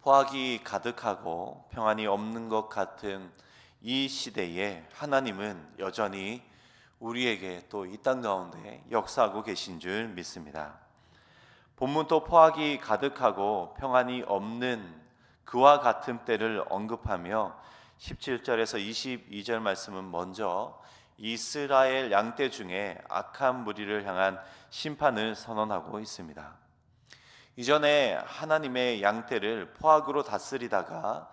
포악이 가득하고 평안이 없는 것 같은 이 시대에 하나님은 여전히 우리에게 또 이 땅 가운데 역사하고 계신 줄 믿습니다. 본문도 포악이 가득하고 평안이 없는 그와 같은 때를 언급하며 17절에서 22절 말씀은 먼저 이스라엘 양떼 중에 악한 무리를 향한 심판을 선언하고 있습니다. 이전에 하나님의 양떼를 포악으로 다스리다가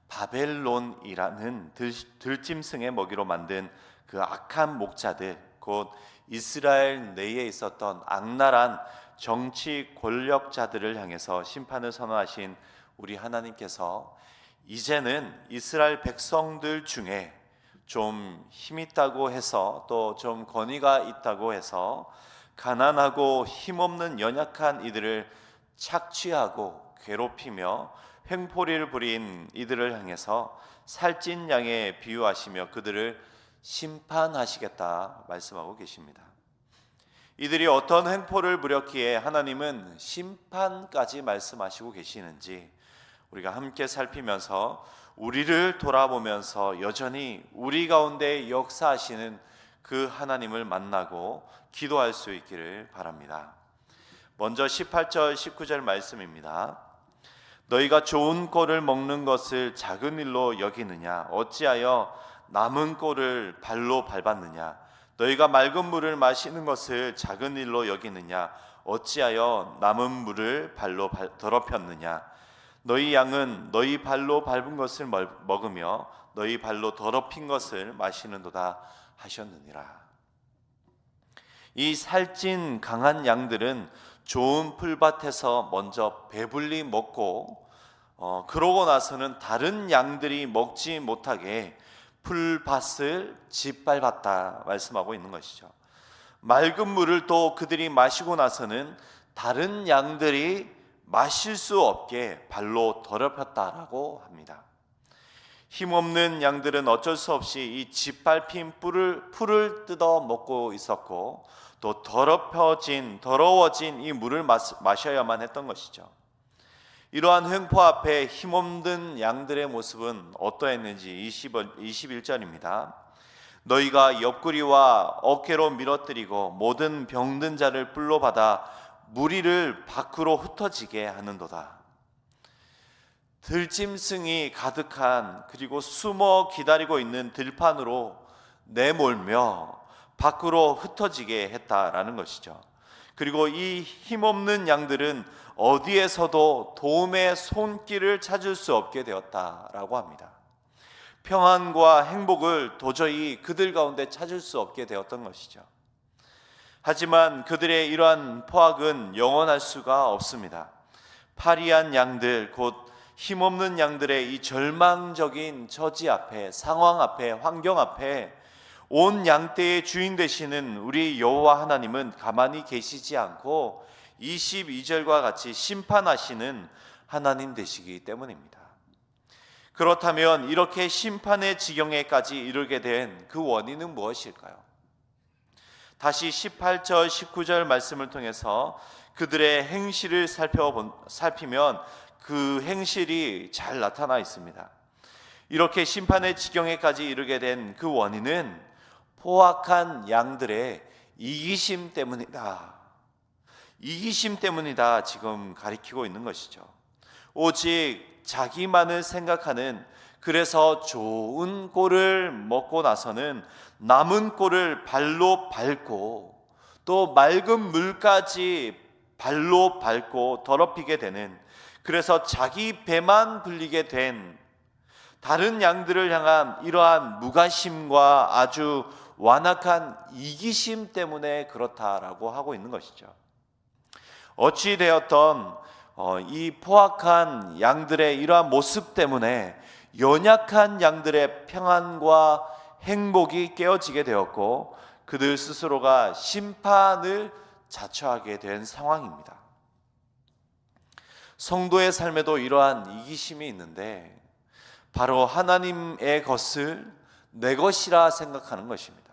바벨론이라는 들짐승의 먹이로 만든 그 악한 목자들, 곧 이스라엘 내에 있었던 악랄한 정치 권력자들을 향해서 심판을 선언하신 우리 하나님께서 이제는 이스라엘 백성들 중에 좀 힘 있다고 해서 또 좀 권위가 있다고 해서 가난하고 힘없는 연약한 이들을 착취하고 괴롭히며 횡포리를 부린 이들을 향해서 살찐 양에 비유하시며 그들을 심판하시겠다 말씀하고 계십니다. 이들이 어떤 횡포를 부렸기에 하나님은 심판까지 말씀하시고 계시는지 우리가 함께 살피면서 우리를 돌아보면서 여전히 우리 가운데 역사하시는 그 하나님을 만나고 기도할 수 있기를 바랍니다. 먼저 18절 19절 말씀입니다. 너희가 좋은 꼴을 먹는 것을 작은 일로 여기느냐? 어찌하여 남은 꼴을 발로 밟았느냐? 너희가 맑은 물을 마시는 것을 작은 일로 여기느냐? 어찌하여 남은 물을 발로 더럽혔느냐? 너희 양은 너희 발로 밟은 것을 먹으며 너희 발로 더럽힌 것을 마시는도다 하셨느니라. 이 살찐 강한 양들은 좋은 풀밭에서 먼저 배불리 먹고 그러고 나서는 다른 양들이 먹지 못하게 풀밭을 짓밟았다 말씀하고 있는 것이죠. 맑은 물을 또 그들이 마시고 나서는 다른 양들이 마실 수 없게 발로 더럽혔다라고 합니다. 힘없는 양들은 어쩔 수 없이 이 짓밟힌 풀을 뜯어 먹고 있었고 또 더러워진 이 물을 마셔야만 했던 것이죠. 이러한 횡포 앞에 힘없는 양들의 모습은 어떠했는지 21절입니다. 너희가 옆구리와 어깨로 밀어뜨리고 모든 병든 자를 뿔로 받아 무리를 밖으로 흩어지게 하는도다. 들짐승이 가득한 그리고 숨어 기다리고 있는 들판으로 내몰며 밖으로 흩어지게 했다라는 것이죠. 그리고 이 힘없는 양들은 어디에서도 도움의 손길을 찾을 수 없게 되었다라고 합니다. 평안과 행복을 도저히 그들 가운데 찾을 수 없게 되었던 것이죠. 하지만 그들의 이러한 포악은 영원할 수가 없습니다. 파리한 양들, 곧 힘없는 양들의 이 절망적인 처지 앞에, 상황 앞에, 환경 앞에 온 양떼의 주인 되시는 우리 여호와 하나님은 가만히 계시지 않고 22절과 같이 심판하시는 하나님 되시기 때문입니다. 그렇다면 이렇게 심판의 지경에까지 이르게 된 그 원인은 무엇일까요? 다시 18절 19절 말씀을 통해서 그들의 행실을 살피면 그 행실이 잘 나타나 있습니다. 이렇게 심판의 지경에까지 이르게 된 그 원인은 포악한 양들의 이기심 때문이다. 이기심 때문이다 지금 가리키고 있는 것이죠. 오직 자기만을 생각하는, 그래서 좋은 꼴을 먹고 나서는 남은 꼴을 발로 밟고 또 맑은 물까지 발로 밟고 더럽히게 되는, 그래서 자기 배만 불리게 된 다른 양들을 향한 이러한 무관심과 아주 완악한 이기심 때문에 그렇다라고 하고 있는 것이죠. 어찌 되었던 이 포악한 양들의 이러한 모습 때문에 연약한 양들의 평안과 행복이 깨어지게 되었고 그들 스스로가 심판을 자처하게 된 상황입니다. 성도의 삶에도 이러한 이기심이 있는데 바로 하나님의 것을 내 것이라 생각하는 것입니다.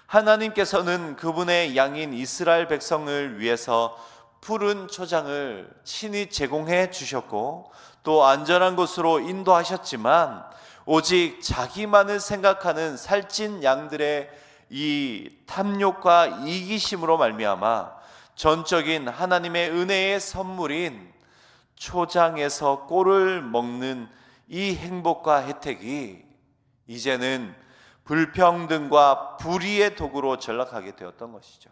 하나님께서는 그분의 양인 이스라엘 백성을 위해서 푸른 초장을 친히 제공해 주셨고 또 안전한 곳으로 인도하셨지만 오직 자기만을 생각하는 살찐 양들의 이 탐욕과 이기심으로 말미암아 전적인 하나님의 은혜의 선물인 초장에서 꼴을 먹는 이 행복과 혜택이 이제는 불평등과 불의의 도구로 전락하게 되었던 것이죠.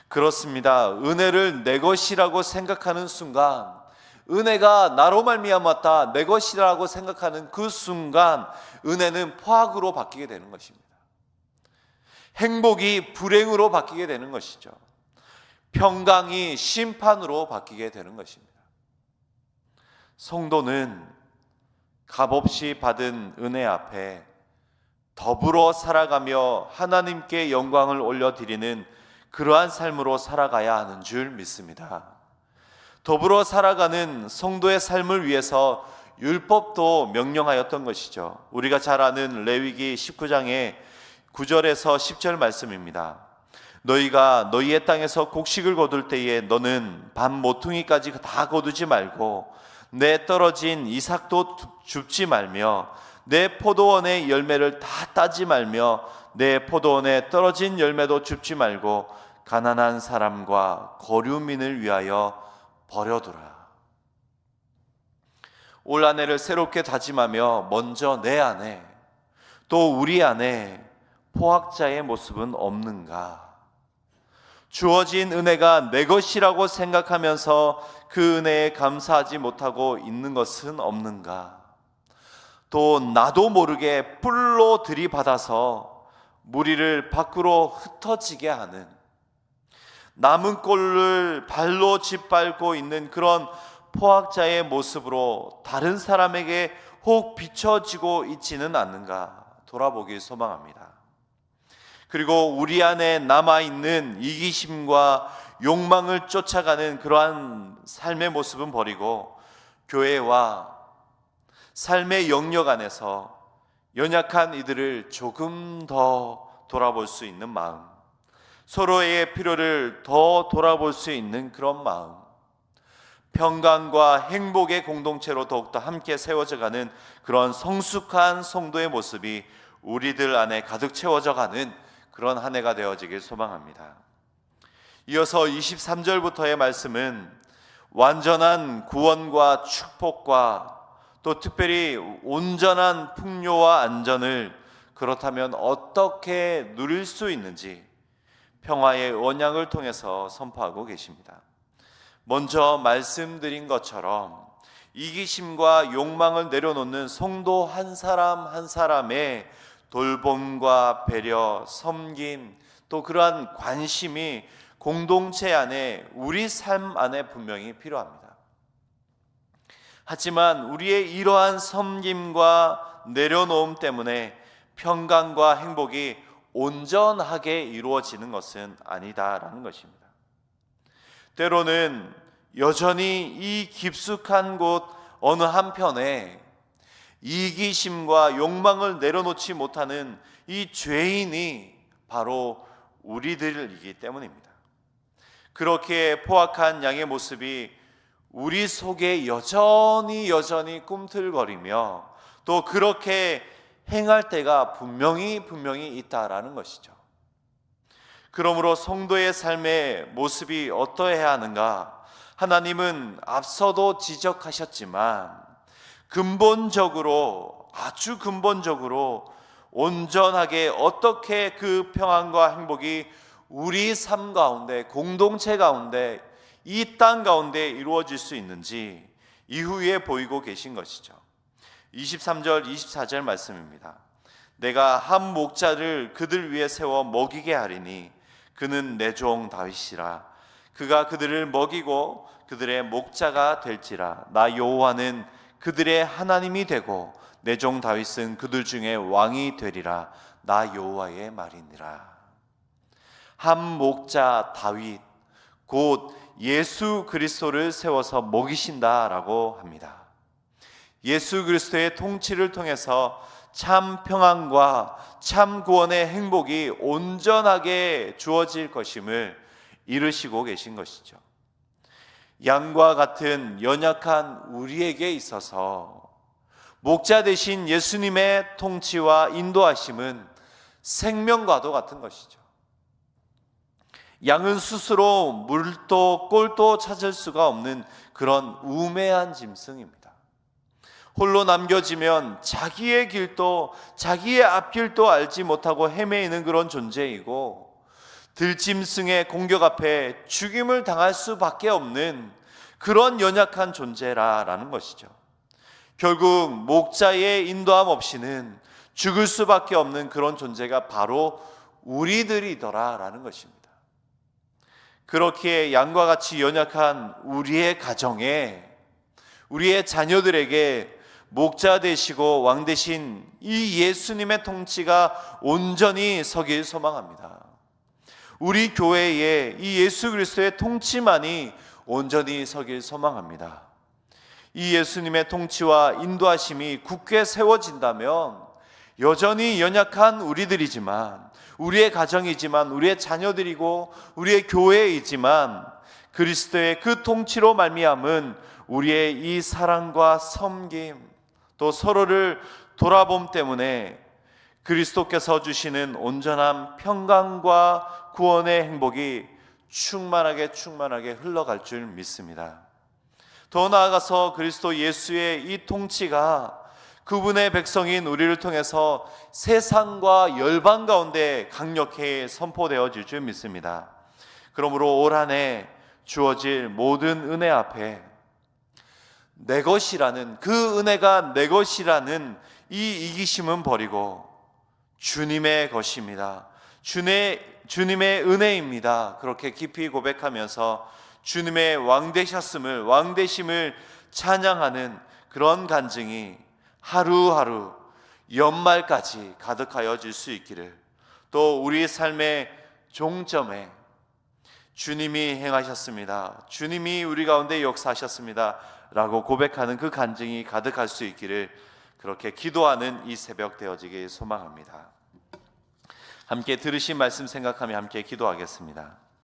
그렇습니다. 은혜를 내 것이라고 생각하는 순간, 은혜가 나로 말미암았다 내 것이라고 생각하는 그 순간 은혜는 포악으로 바뀌게 되는 것입니다. 행복이 불행으로 바뀌게 되는 것이죠. 평강이 심판으로 바뀌게 되는 것입니다. 성도는 값없이 받은 은혜 앞에 더불어 살아가며 하나님께 영광을 올려드리는 그러한 삶으로 살아가야 하는 줄 믿습니다. 더불어 살아가는 성도의 삶을 위해서 율법도 명령하였던 것이죠. 우리가 잘 아는 레위기 19장의 9절에서 10절 말씀입니다. 너희가 너희의 땅에서 곡식을 거둘 때에 너는 밤 모퉁이까지 다 거두지 말고 내 떨어진 이삭도 줍지 말며 내 포도원의 열매를 다 따지 말며 내 포도원에 떨어진 열매도 줍지 말고 가난한 사람과 거류민을 위하여 버려두라. 올 한 해를 새롭게 다짐하며 먼저 내 안에 또 우리 안에 포악자의 모습은 없는가? 주어진 은혜가 내 것이라고 생각하면서 그 은혜에 감사하지 못하고 있는 것은 없는가? 또 나도 모르게 뿔로 들이받아서 무리를 밖으로 흩어지게 하는 남은 꼴을 발로 짓밟고 있는 그런 포악자의 모습으로 다른 사람에게 혹 비춰지고 있지는 않는가 돌아보길 소망합니다. 그리고 우리 안에 남아있는 이기심과 욕망을 쫓아가는 그러한 삶의 모습은 버리고 교회와 삶의 영역 안에서 연약한 이들을 조금 더 돌아볼 수 있는 마음, 서로의 필요를 더 돌아볼 수 있는 그런 마음, 평강과 행복의 공동체로 더욱더 함께 세워져가는 그런 성숙한 성도의 모습이 우리들 안에 가득 채워져가는 그런 한 해가 되어지길 소망합니다. 이어서 23절부터의 말씀은 완전한 구원과 축복과 또 특별히 온전한 풍요와 안전을 그렇다면 어떻게 누릴 수 있는지 평화의 언약을 통해서 선포하고 계십니다. 먼저 말씀드린 것처럼 이기심과 욕망을 내려놓는 성도 한 사람 한 사람의 돌봄과 배려, 섬김, 또 그러한 관심이 공동체 안에 우리 삶 안에 분명히 필요합니다. 하지만 우리의 이러한 섬김과 내려놓음 때문에 평강과 행복이 온전하게 이루어지는 것은 아니다라는 것입니다. 때로는 여전히 이 깊숙한 곳 어느 한편에 이기심과 욕망을 내려놓지 못하는 이 죄인이 바로 우리들이기 때문입니다. 그렇게 포악한 양의 모습이 우리 속에 여전히 꿈틀거리며 또 그렇게 행할 때가 분명히 있다라는 것이죠. 그러므로 성도의 삶의 모습이 어떠해야 하는가? 하나님은 앞서도 지적하셨지만 아주 근본적으로 온전하게 어떻게 그 평안과 행복이 우리 삶 가운데, 공동체 가운데, 이 땅 가운데 이루어질 수 있는지 이후에 보이고 계신 것이죠. 23절 24절 말씀입니다. 내가 한 목자를 그들 위에 세워 먹이게 하리니 그는 내 종 다윗이라. 그가 그들을 먹이고 그들의 목자가 될지라. 나 여호와는 그들의 하나님이 되고 내 종 다윗은 그들 중에 왕이 되리라. 나 여호와의 말이니라. 한 목자 다윗, 곧 예수 그리스도를 세워서 먹이신다라고 합니다. 예수 그리스도의 통치를 통해서 참 평안과 참 구원의 행복이 온전하게 주어질 것임을 이루시고 계신 것이죠. 양과 같은 연약한 우리에게 있어서 목자 되신 예수님의 통치와 인도하심은 생명과도 같은 것이죠. 양은 스스로 물도 꼴도 찾을 수가 없는 그런 우매한 짐승입니다. 홀로 남겨지면 자기의 길도 자기의 앞길도 알지 못하고 헤매이는 그런 존재이고, 들짐승의 공격 앞에 죽임을 당할 수밖에 없는 그런 연약한 존재라는 것이죠. 결국 목자의 인도함 없이는 죽을 수밖에 없는 그런 존재가 바로 우리들이더라라는 것입니다. 그렇기에 양과 같이 연약한 우리의 가정에, 우리의 자녀들에게 목자 되시고 왕 되신 이 예수님의 통치가 온전히 서길 소망합니다. 우리 교회에 이 예수 그리스도의 통치만이 온전히 서길 소망합니다. 이 예수님의 통치와 인도하심이 굳게 세워진다면 여전히 연약한 우리들이지만, 우리의 가정이지만, 우리의 자녀들이고 우리의 교회이지만, 그리스도의 그 통치로 말미암은 우리의 이 사랑과 섬김, 또 서로를 돌아봄 때문에 그리스도께서 주시는 온전한 평강과 구원의 행복이 충만하게 흘러갈 줄 믿습니다. 더 나아가서 그리스도 예수의 이 통치가 그분의 백성인 우리를 통해서 세상과 열방 가운데 강력히 선포되어질 줄 믿습니다. 그러므로 올 한 해 주어질 모든 은혜 앞에 내 것이라는, 그 은혜가 내 것이라는 이 이기심은 버리고 주님의 것입니다, 주님의 은혜입니다, 그렇게 깊이 고백하면서 주님의 왕되심을 찬양하는 그런 간증이 하루하루 연말까지 가득하여질 수 있기를, 또 우리 삶의 종점에 주님이 행하셨습니다, 주님이 우리 가운데 역사하셨습니다 라고 고백하는 그 간증이 가득할 수 있기를, 그렇게 기도하는 이 새벽 되어지길 소망합니다. 함께 들으신 말씀 생각하며 함께 기도하겠습니다.